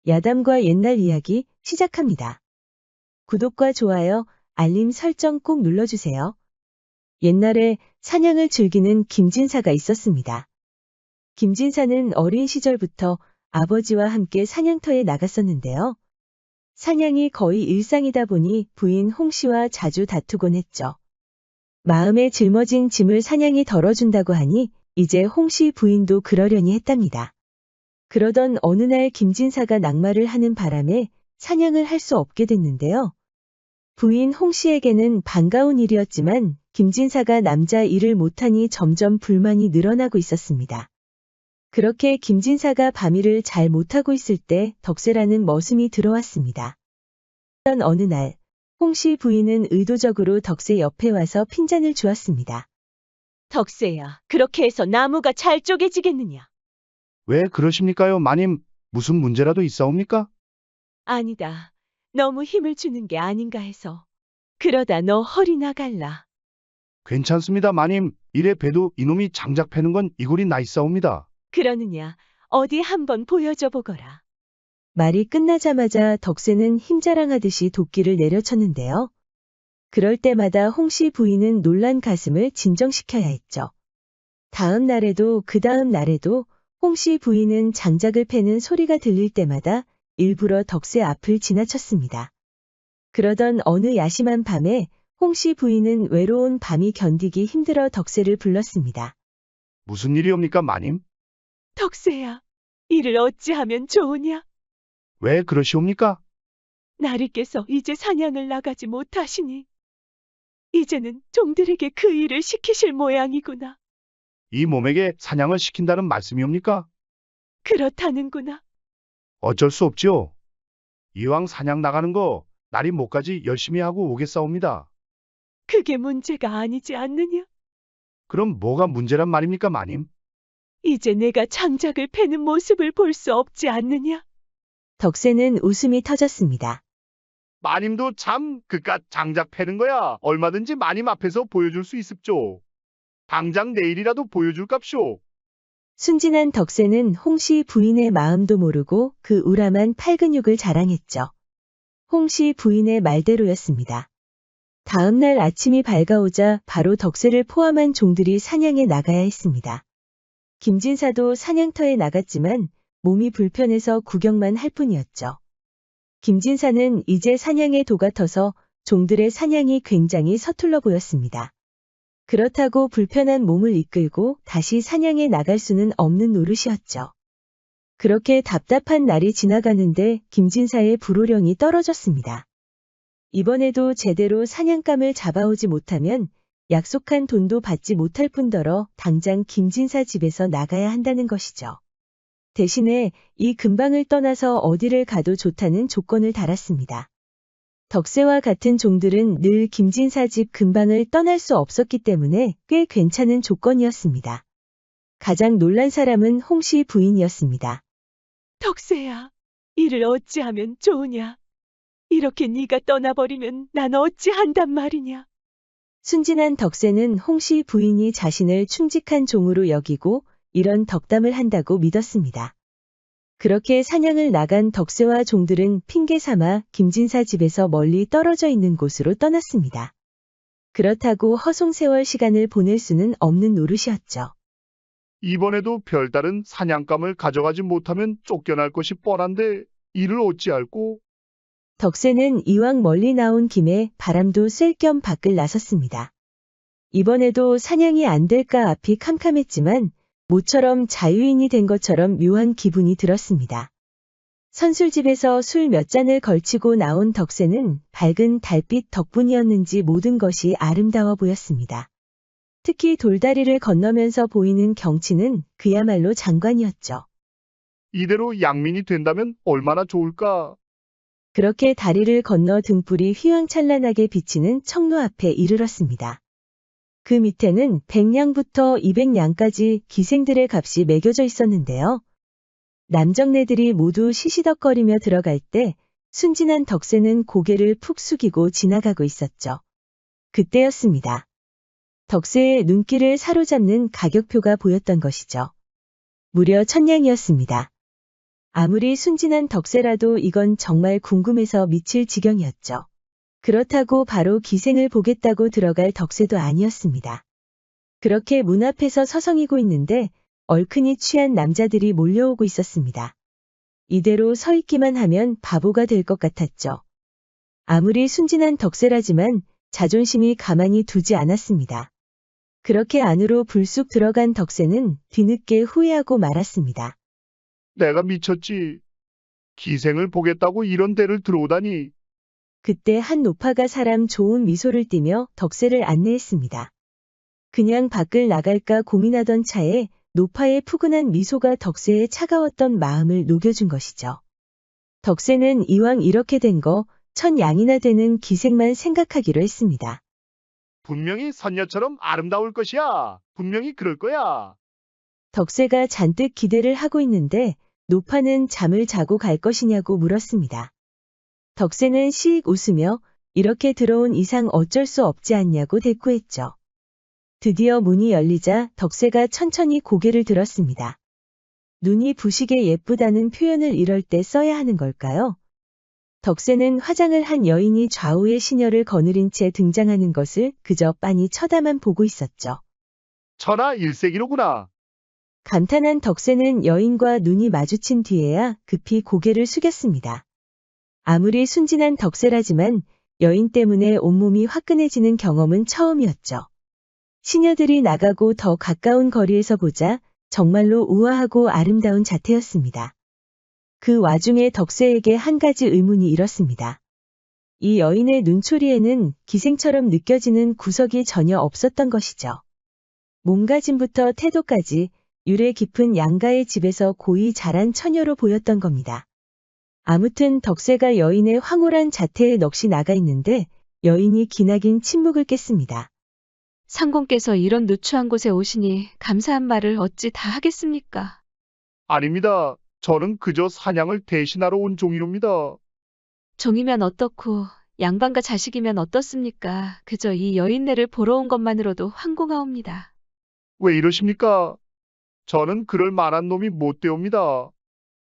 야담과 옛날 이야기 시작합니다. 구독과 좋아요, 알림 설정 꼭 눌러주세요. 옛날에 사냥을 즐기는 김진사가 있었습니다. 김진사는 어린 시절부터 아버지와 함께 사냥터에 나갔었는데요. 사냥이 거의 일상이다 보니 부인 홍씨와 자주 다투곤 했죠. 마음에 짊어진 짐을 사냥이 덜어준다고 하니 이제 홍씨 부인도 그러려니 했답니다. 그러던 어느 날 김진사가 낙마를 하는 바람에 사냥을 할 수 없게 됐는데요. 부인 홍씨에게는 반가운 일이었지만 김진사가 남자 일을 못하니 점점 불만이 늘어나고 있었습니다. 그렇게 김진사가 밤일을 잘 못하고 있을 때 덕세라는 머슴이 들어왔습니다. 어느 날 홍씨 부인은 의도적으로 덕세 옆에 와서 핀잔을 주었습니다. 덕세야, 그렇게 해서 나무가 잘 쪼개지겠느냐? 왜 그러십니까요, 마님? 무슨 문제라도 있사옵니까? 아니다. 너무 힘을 주는 게 아닌가 해서. 그러다 너 허리 나갈라. 괜찮습니다, 마님. 이래 봬도 이놈이 장작 패는 건 이골이 나 있사옵니다. 그러느냐? 어디 한번 보여줘 보거라. 말이 끝나자마자 덕세는 힘자랑하듯이 도끼를 내려쳤는데요. 그럴 때마다 홍씨 부인은 놀란 가슴을 진정시켜야 했죠. 다음 날에도 그 다음 날에도 홍씨 부인은 장작을 패는 소리가 들릴 때마다 일부러 덕세 앞을 지나쳤습니다. 그러던 어느 야심한 밤에 홍씨 부인은 외로운 밤이 견디기 힘들어 덕세를 불렀습니다. 무슨 일이옵니까, 마님? 덕세야, 이를 어찌하면 좋으냐? 왜 그러시옵니까? 나리께서 이제 사냥을 나가지 못하시니 이제는 종들에게 그 일을 시키실 모양이구나. 이 몸에게 사냥을 시킨다는 말씀이옵니까? 그렇다는구나. 어쩔 수 없지요. 이왕 사냥 나가는 거 날이 못까지 열심히 하고 오겠사옵니다. 그게 문제가 아니지 않느냐? 그럼 뭐가 문제란 말입니까, 마님? 이제 내가 장작을 패는 모습을 볼 수 없지 않느냐? 덕세는 웃음이 터졌습니다. 마님도 참 그깟 장작 패는 거야 얼마든지 마님 앞에서 보여줄 수 있습죠. 당장 내일이라도 보여줄갑쇼. 순진한 덕세는 홍씨 부인의 마음도 모르고 그 우람한 팔근육을 자랑했죠. 홍씨 부인의 말대로였습니다. 다음 날 아침이 밝아오자 바로 덕세를 포함한 종들이 사냥에 나가야 했습니다. 김진사도 사냥터에 나갔지만 몸이 불편해서 구경만 할 뿐이었죠. 김진사는 이제 사냥에 도가 터서 종들의 사냥이 굉장히 서툴러 보였습니다. 그렇다고 불편한 몸을 이끌고 다시 사냥에 나갈 수는 없는 노릇이었죠. 그렇게 답답한 날이 지나가는데 김진사의 불호령이 떨어졌습니다. 이번에도 제대로 사냥감을 잡아오지 못하면 약속한 돈도 받지 못할 뿐더러 당장 김진사 집에서 나가야 한다는 것이죠. 대신에 이 근방을 떠나서 어디를 가도 좋다는 조건을 달았습니다. 덕세와 같은 종들은 늘 김진사 집 근방을 떠날 수 없었기 때문에 꽤 괜찮은 조건이었습니다. 가장 놀란 사람은 홍씨 부인이었습니다. 덕세야, 이를 어찌하면 좋으냐? 이렇게 네가 떠나버리면 난 어찌한단 말이냐? 순진한 덕세는 홍씨 부인이 자신을 충직한 종으로 여기고 이런 덕담을 한다고 믿었습니다. 그렇게 사냥을 나간 덕세와 종들은 핑계 삼아 김진사 집에서 멀리 떨어져 있는 곳으로 떠났습니다. 그렇다고 허송세월 시간을 보낼 수는 없는 노릇이었죠. 이번에도 별다른 사냥감을 가져가지 못하면 쫓겨날 것이 뻔한데 이를 어찌할꼬? 덕세는 이왕 멀리 나온 김에 바람도 쐴 겸 밖을 나섰습니다. 이번에도 사냥이 안 될까 앞이 캄캄했지만 모처럼 자유인이 된 것처럼 묘한 기분이 들었습니다. 선술집에서 술 몇 잔을 걸치고 나온 덕세는 밝은 달빛 덕분이었는지 모든 것이 아름다워 보였습니다. 특히 돌다리를 건너면서 보이는 경치는 그야말로 장관이었죠. 이대로 양민이 된다면 얼마나 좋을까? 그렇게 다리를 건너 등불이 휘황찬란하게 비치는 청로 앞에 이르렀습니다. 그 밑에는 100냥부터 200냥까지 기생들의 값이 매겨져 있었는데요. 남정네들이 모두 시시덕거리며 들어갈 때 순진한 덕세는 고개를 푹 숙이고 지나가고 있었죠. 그때였습니다. 덕세의 눈길을 사로잡는 가격표가 보였던 것이죠. 무려 1000냥이었습니다. 아무리 순진한 덕세라도 이건 정말 궁금해서 미칠 지경이었죠. 그렇다고 바로 기생을 보겠다고 들어갈 덕세도 아니었습니다. 그렇게 문 앞에서 서성이고 있는데 얼큰이 취한 남자들이 몰려오고 있었습니다. 이대로 서 있기만 하면 바보가 될 것 같았죠. 아무리 순진한 덕세라지만 자존심이 가만히 두지 않았습니다. 그렇게 안으로 불쑥 들어간 덕세는 뒤늦게 후회하고 말았습니다. 내가 미쳤지. 기생을 보겠다고 이런 데를 들어오다니. 그때 한 노파가 사람 좋은 미소를 띠며 덕세를 안내했습니다. 그냥 밖을 나갈까 고민하던 차에 노파의 푸근한 미소가 덕세의 차가웠던 마음을 녹여준 것이죠. 덕세는 이왕 이렇게 된 거 천 양이나 되는 기생만 생각하기로 했습니다. 분명히 선녀처럼 아름다울 것이야. 분명히 그럴 거야. 덕세가 잔뜩 기대를 하고 있는데 노파는 잠을 자고 갈 것이냐고 물었습니다. 덕세는 씩 웃으며 이렇게 들어온 이상 어쩔 수 없지 않냐고 대꾸했죠. 드디어 문이 열리자 덕세가 천천히 고개를 들었습니다. 눈이 부시게 예쁘다는 표현을 이럴 때 써야 하는 걸까요? 덕세는 화장을 한 여인이 좌우의 시녀를 거느린 채 등장하는 것을 그저 빤히 쳐다만 보고 있었죠. 천하 일색이로구나. 감탄한 덕세는 여인과 눈이 마주친 뒤에야 급히 고개를 숙였습니다. 아무리 순진한 덕세라지만 여인 때문에 온몸이 화끈해지는 경험은 처음이었죠. 시녀들이 나가고 더 가까운 거리에서 보자 정말로 우아하고 아름다운 자태였습니다. 그 와중에 덕세에게 한 가지 의문이 일었습니다. 이 여인의 눈초리에는 기생처럼 느껴지는 구석이 전혀 없었던 것이죠. 몸가짐부터 태도까지 유래 깊은 양가의 집에서 고이 자란 처녀로 보였던 겁니다. 아무튼 덕세가 여인의 황홀한 자태에 넋이 나가 있는데 여인이 기나긴 침묵을 깼습니다. 상공께서 이런 누추한 곳에 오시니 감사한 말을 어찌 다 하겠습니까? 아닙니다. 저는 그저 사냥을 대신하러 온 종이옵니다. 종이면 어떻고 양반과 자식이면 어떻습니까? 그저 이 여인네를 보러 온 것만으로도 황공하옵니다. 왜 이러십니까? 저는 그럴 만한 놈이 못 되옵니다.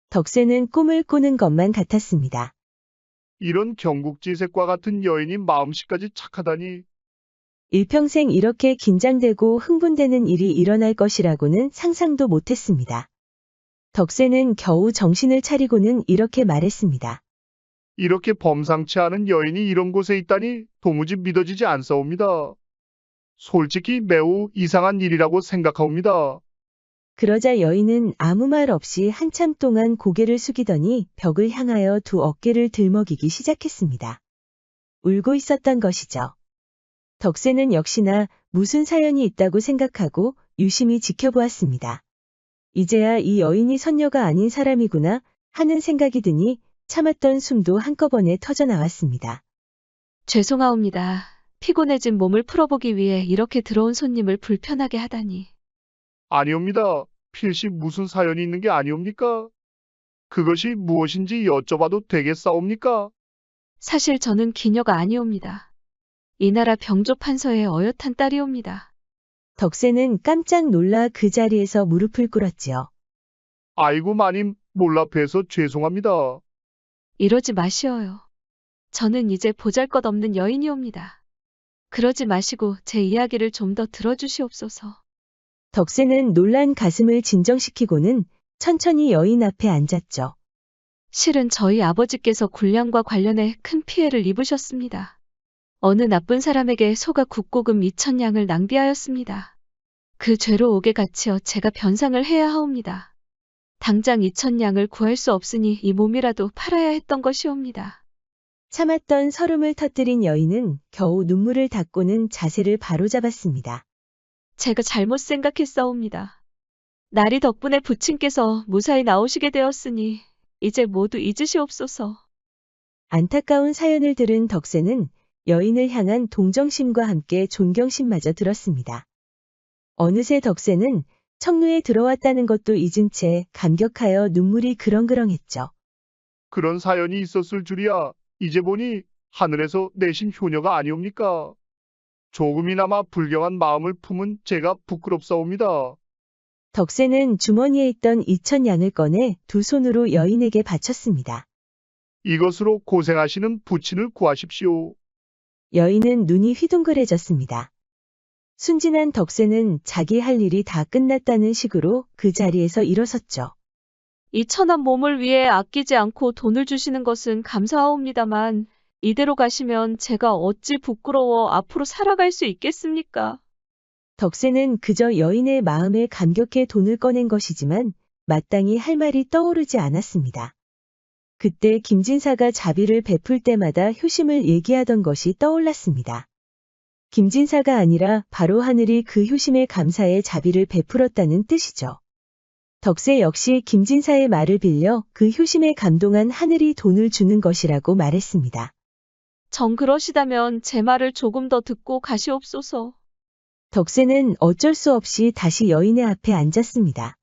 덕세는 꿈을 꾸는 것만 같았습니다. 이런 경국지색과 같은 여인이 마음씨까지 착하다니. 일평생 이렇게 긴장되고 흥분되는 일이 일어날 것이라고는 상상도 못했습니다. 덕세는 겨우 정신을 차리고는 이렇게 말했습니다. 이렇게 범상치 않은 여인이 이런 곳에 있다니 도무지 믿어지지 않사옵니다. 솔직히 매우 이상한 일이라고 생각하옵니다. 그러자 여인은 아무 말 없이 한참 동안 고개를 숙이더니 벽을 향하여 두 어깨를 들먹이기 시작했습니다. 울고 있었던 것이죠. 덕세는 역시나 무슨 사연이 있다고 생각하고 유심히 지켜보았습니다. 이제야 이 여인이 선녀가 아닌 사람이구나 하는 생각이 드니 참았던 숨도 한꺼번에 터져나왔습니다. 죄송하옵니다. 피곤해진 몸을 풀어보기 위해 이렇게 들어온 손님을 불편하게 하다니. 아니옵니다. 필시 무슨 사연이 있는 게 아니옵니까? 그것이 무엇인지 여쭤봐도 되겠사옵니까? 사실 저는 기녀가 아니옵니다. 이 나라 병조 판서의 어엿한 딸이옵니다. 덕세는 깜짝 놀라 그 자리에서 무릎을 꿇었지요. 아이고 마님, 몰라뵈서 죄송합니다. 이러지 마시어요. 저는 이제 보잘것없는 여인이옵니다. 그러지 마시고 제 이야기를 좀 더 들어주시옵소서. 덕세는 놀란 가슴을 진정시키고는 천천히 여인 앞에 앉았죠. 실은 저희 아버지께서 군량과 관련해 큰 피해를 입으셨습니다. 어느 나쁜 사람에게 소가 국고금 2,000냥을 낭비하였습니다. 그 죄로 옥에 갇혀 제가 변상을 해야 하옵니다. 당장 2,000냥을 구할 수 없으니 이 몸이라도 팔아야 했던 것이옵니다. 참았던 서름을 터뜨린 여인은 겨우 눈물을 닦고는 자세를 바로잡았습니다. 제가 잘못 생각했사옵니다. 나리 덕분에 부친께서 무사히 나오시게 되었으니 이제 모두 잊으시옵소서. 안타까운 사연을 들은 덕세는 여인을 향한 동정심과 함께 존경심마저 들었습니다. 어느새 덕세는 청루에 들어왔다는 것도 잊은 채 감격하여 눈물이 그렁그렁했죠. 그런 사연이 있었을 줄이야. 이제 보니 하늘에서 내신 효녀가 아니옵니까? 조금이나마 불경한 마음을 품은 제가 부끄럽사옵니다. 덕세는 주머니에 있던 2,000양을 꺼내 두 손으로 여인에게 바쳤습니다. 이것으로 고생하시는 부친을 구하십시오. 여인은 눈이 휘둥그레졌습니다. 순진한 덕세는 자기 할 일이 다 끝났다는 식으로 그 자리에서 일어섰죠. 이 천한 몸을 위해 아끼지 않고 돈을 주시는 것은 감사하옵니다만 이대로 가시면 제가 어찌 부끄러워 앞으로 살아갈 수 있겠습니까? 덕세는 그저 여인의 마음에 감격해 돈을 꺼낸 것이지만 마땅히 할 말이 떠오르지 않았습니다. 그때 김진사가 자비를 베풀 때마다 효심을 얘기하던 것이 떠올랐습니다. 김진사가 아니라 바로 하늘이 그 효심에 감사해 자비를 베풀었다는 뜻이죠. 덕세 역시 김진사의 말을 빌려 그 효심에 감동한 하늘이 돈을 주는 것이라고 말했습니다. 정 그러시다면 제 말을 조금 더 듣고 가시옵소서. 덕세는 어쩔 수 없이 다시 여인의 앞에 앉았습니다.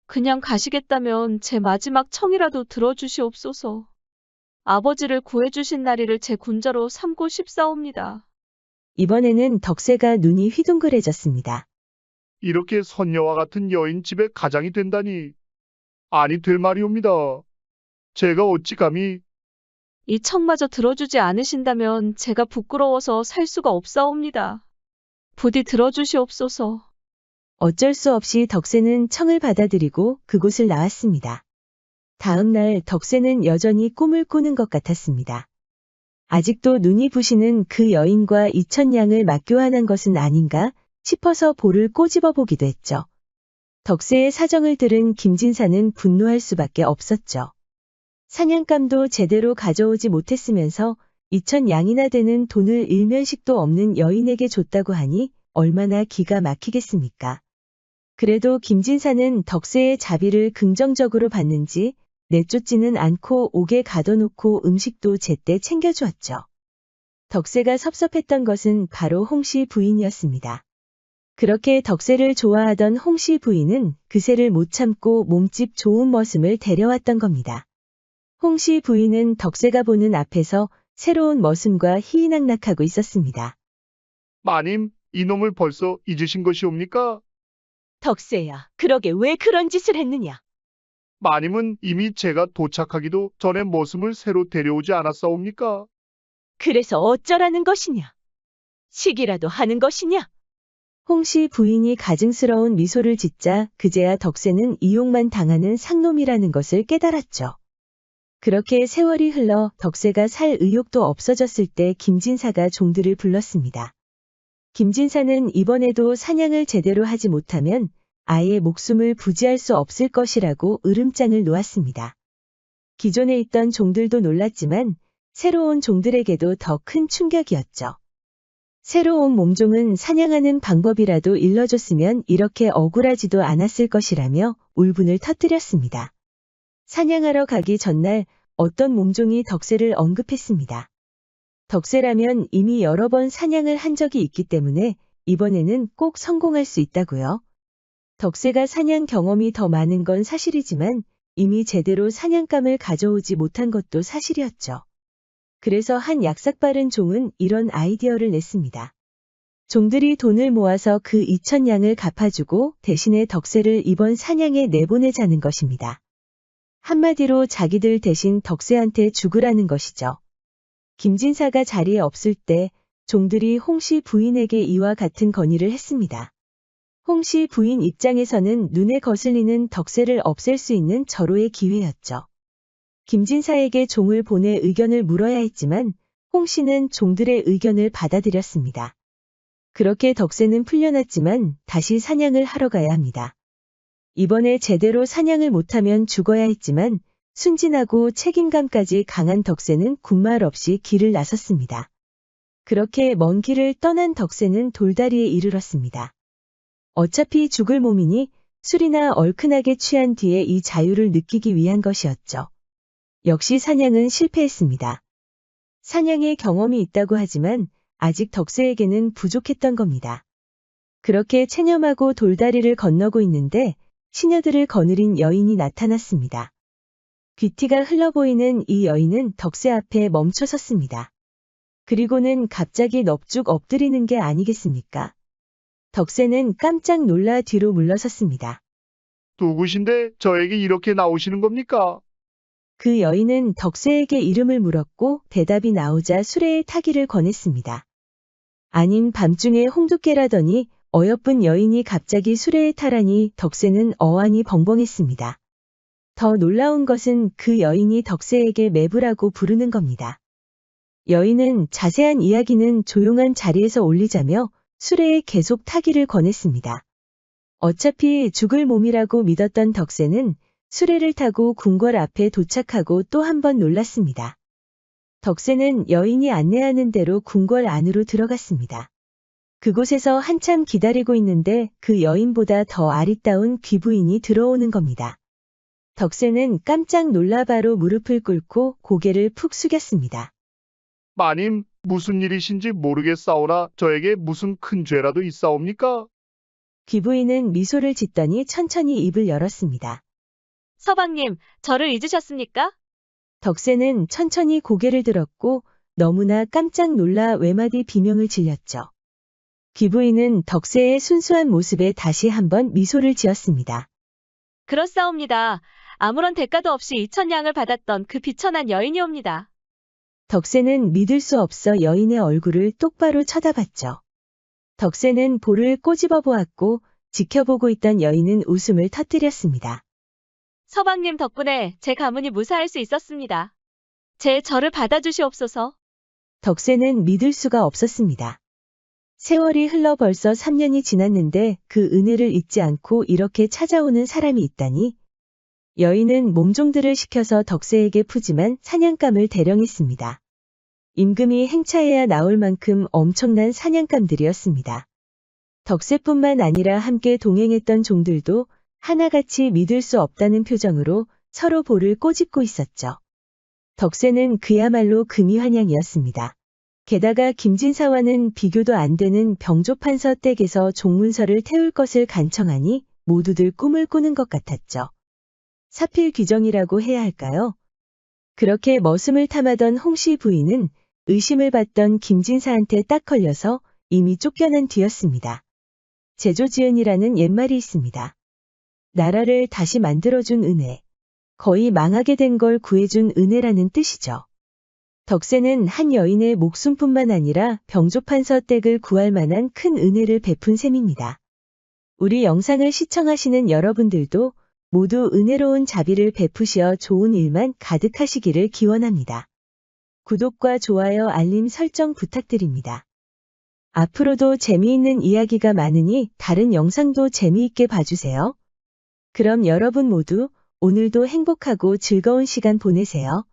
그냥 가시겠다면 제 마지막 청이라도 들어주시옵소서. 아버지를 구해주신 나리를 제 군자로 삼고 싶사옵니다. 이번에는 덕세가 눈이 휘둥그레졌습니다. 이렇게 선녀와 같은 여인 집에 가장이 된다니. 아니 될 말이옵니다. 제가 어찌 감히. 이 청마저 들어주지 않으신다면 제가 부끄러워서 살 수가 없사옵니다. 부디 들어주시옵소서. 어쩔 수 없이 덕세는 청을 받아들이고 그곳을 나왔습니다. 다음 날 덕세는 여전히 꿈을 꾸는 것 같았습니다. 아직도 눈이 부시는 그 여인과 2,000양을 맞교환한 것은 아닌가 싶어서 볼을 꼬집어 보기도 했죠. 덕세의 사정을 들은 김진사는 분노할 수밖에 없었죠. 사냥감도 제대로 가져오지 못했으면서 2,000양이나 되는 돈을 일면식도 없는 여인에게 줬다고 하니 얼마나 기가 막히겠습니까? 그래도 김진사는 덕세의 자비를 긍정적으로 봤는지 내쫓지는 않고 옥에 가둬놓고 음식도 제때 챙겨주었죠. 덕세가 섭섭했던 것은 바로 홍씨 부인이었습니다. 그렇게 덕세를 좋아하던 홍씨 부인은 그새를 못 참고 몸집 좋은 머슴을 데려왔던 겁니다. 홍씨 부인은 덕세가 보는 앞에서 새로운 머슴과 희희낙낙하고 있었습니다. 마님, 이놈을 벌써 잊으신 것이옵니까? 덕세야, 그러게 왜 그런 짓을 했느냐? 마님은 이미 제가 도착하기도 전에 머슴을 새로 데려오지 않았사옵니까? 그래서 어쩌라는 것이냐? 시기라도 하는 것이냐? 홍씨 부인이 가증스러운 미소를 짓자 그제야 덕세는 이용만 당하는 상놈이라는 것을 깨달았죠. 그렇게 세월이 흘러 덕세가 살 의욕도 없어졌을 때 김진사가 종들을 불렀습니다. 김진사는 이번에도 사냥을 제대로 하지 못하면 아예 목숨을 부지할 수 없을 것이라고 으름장을 놓았습니다. 기존에 있던 종들도 놀랐지만 새로운 종들에게도 더 큰 충격이었죠. 새로운 몸종은 사냥하는 방법이라도 일러줬으면 이렇게 억울하지도 않았을 것이라며 울분을 터뜨렸습니다. 사냥하러 가기 전날 어떤 몸종이 덕세를 언급했습니다. 덕세라면 이미 여러 번 사냥을 한 적이 있기 때문에 이번에는 꼭 성공할 수 있다고요. 덕세가 사냥 경험이 더 많은 건 사실이지만 이미 제대로 사냥감을 가져오지 못한 것도 사실이었죠. 그래서 한 약삭빠른 종은 이런 아이디어를 냈습니다. 종들이 돈을 모아서 그 2,000양을 갚아주고 대신에 덕세를 이번 사냥에 내보내자는 것입니다. 한마디로 자기들 대신 덕세한테 죽으라는 것이죠. 김진사가 자리에 없을 때 종들이 홍씨 부인에게 이와 같은 건의를 했습니다. 홍씨 부인 입장에서는 눈에 거슬리는 덕세를 없앨 수 있는 절호의 기회였죠. 김진사에게 종을 보내 의견을 물어야 했지만 홍씨는 종들의 의견을 받아들였습니다. 그렇게 덕세는 풀려났지만 다시 사냥을 하러 가야 합니다. 이번에 제대로 사냥을 못하면 죽어야 했지만 순진하고 책임감까지 강한 덕세는 군말 없이 길을 나섰습니다. 그렇게 먼 길을 떠난 덕세는 돌다리에 이르렀습니다. 어차피 죽을 몸이니 술이나 얼큰하게 취한 뒤에 이 자유를 느끼기 위한 것이었죠. 역시 사냥은 실패했습니다. 사냥의 경험이 있다고 하지만 아직 덕세에게는 부족했던 겁니다. 그렇게 체념하고 돌다리를 건너고 있는데 시녀들을 거느린 여인이 나타났습니다. 귀티가 흘러보이는 이 여인은 덕세 앞에 멈춰 섰습니다. 그리고는 갑자기 넙죽 엎드리는 게 아니겠습니까? 덕세는 깜짝 놀라 뒤로 물러섰습니다. 누구신데 저에게 이렇게 나오시는 겁니까? 그 여인은 덕세에게 이름을 물었고 대답이 나오자 수레에 타기를 권했습니다. 아닌 밤중에 홍두깨라더니 어여쁜 여인이 갑자기 수레에 타라니 덕세는 어안이 벙벙했습니다. 더 놀라운 것은 그 여인이 덕세에게 매부라고 부르는 겁니다. 여인은 자세한 이야기는 조용한 자리에서 올리자며 수레에 계속 타기를 권했습니다. 어차피 죽을 몸이라고 믿었던 덕세는 수레를 타고 궁궐 앞에 도착하고 또 한 번 놀랐습니다. 덕세는 여인이 안내하는 대로 궁궐 안으로 들어갔습니다. 그곳에서 한참 기다리고 있는데 그 여인보다 더 아리따운 귀부인이 들어오는 겁니다. 덕세는 깜짝 놀라 바로 무릎을 꿇고 고개를 푹 숙였습니다. 마님, 무슨 일이신지 모르겠사오나 저에게 무슨 큰 죄라도 있사옵니까? 귀부인은 미소를 짓더니 천천히 입을 열었습니다. 서방님, 저를 잊으셨습니까? 덕세는 천천히 고개를 들었고 너무나 깜짝 놀라 외마디 비명을 질렸죠. 귀부인은 덕세의 순수한 모습에 다시 한번 미소를 지었습니다. 그렇사옵니다. 아무런 대가도 없이 2,000냥을 받았던 그 비천한 여인이옵니다. 덕세는 믿을 수 없어 여인의 얼굴을 똑바로 쳐다봤죠. 덕세는 볼을 꼬집어 보았고 지켜보고 있던 여인은 웃음을 터뜨렸습니다. 서방님 덕분에 제 가문이 무사할 수 있었습니다. 제 저를 받아주시옵소서. 덕세는 믿을 수가 없었습니다. 세월이 흘러 벌써 3년이 지났는데 그 은혜를 잊지 않고 이렇게 찾아오는 사람이 있다니. 여인은 몸종들을 시켜서 덕세에게 푸짐한 사냥감을 대령했습니다. 임금이 행차해야 나올 만큼 엄청난 사냥감들이었습니다. 덕세뿐만 아니라 함께 동행했던 종들도 하나같이 믿을 수 없다는 표정으로 서로 볼을 꼬집고 있었죠. 덕세는 그야말로 금이환영이었습니다. 게다가 김진사와는 비교도 안 되는 병조판서 댁에서 종문서를 태울 것을 간청하니 모두들 꿈을 꾸는 것 같았죠. 사필 귀정이라고 해야 할까요? 그렇게 머슴을 탐하던 홍씨 부인은 의심을 받던 김진사한테 딱 걸려서 이미 쫓겨난 뒤였습니다. 제조지은이라는 옛말이 있습니다. 나라를 다시 만들어준 은혜. 거의 망하게 된 걸 구해준 은혜라는 뜻이죠. 덕세는 한 여인의 목숨뿐만 아니라 병조판서 댁을 구할 만한 큰 은혜를 베푼 셈입니다. 우리 영상을 시청하시는 여러분들도 모두 은혜로운 자비를 베푸시어 좋은 일만 가득하시기를 기원합니다. 구독과 좋아요, 알림 설정 부탁드립니다. 앞으로도 재미있는 이야기가 많으니 다른 영상도 재미있게 봐주세요. 그럼 여러분 모두 오늘도 행복하고 즐거운 시간 보내세요.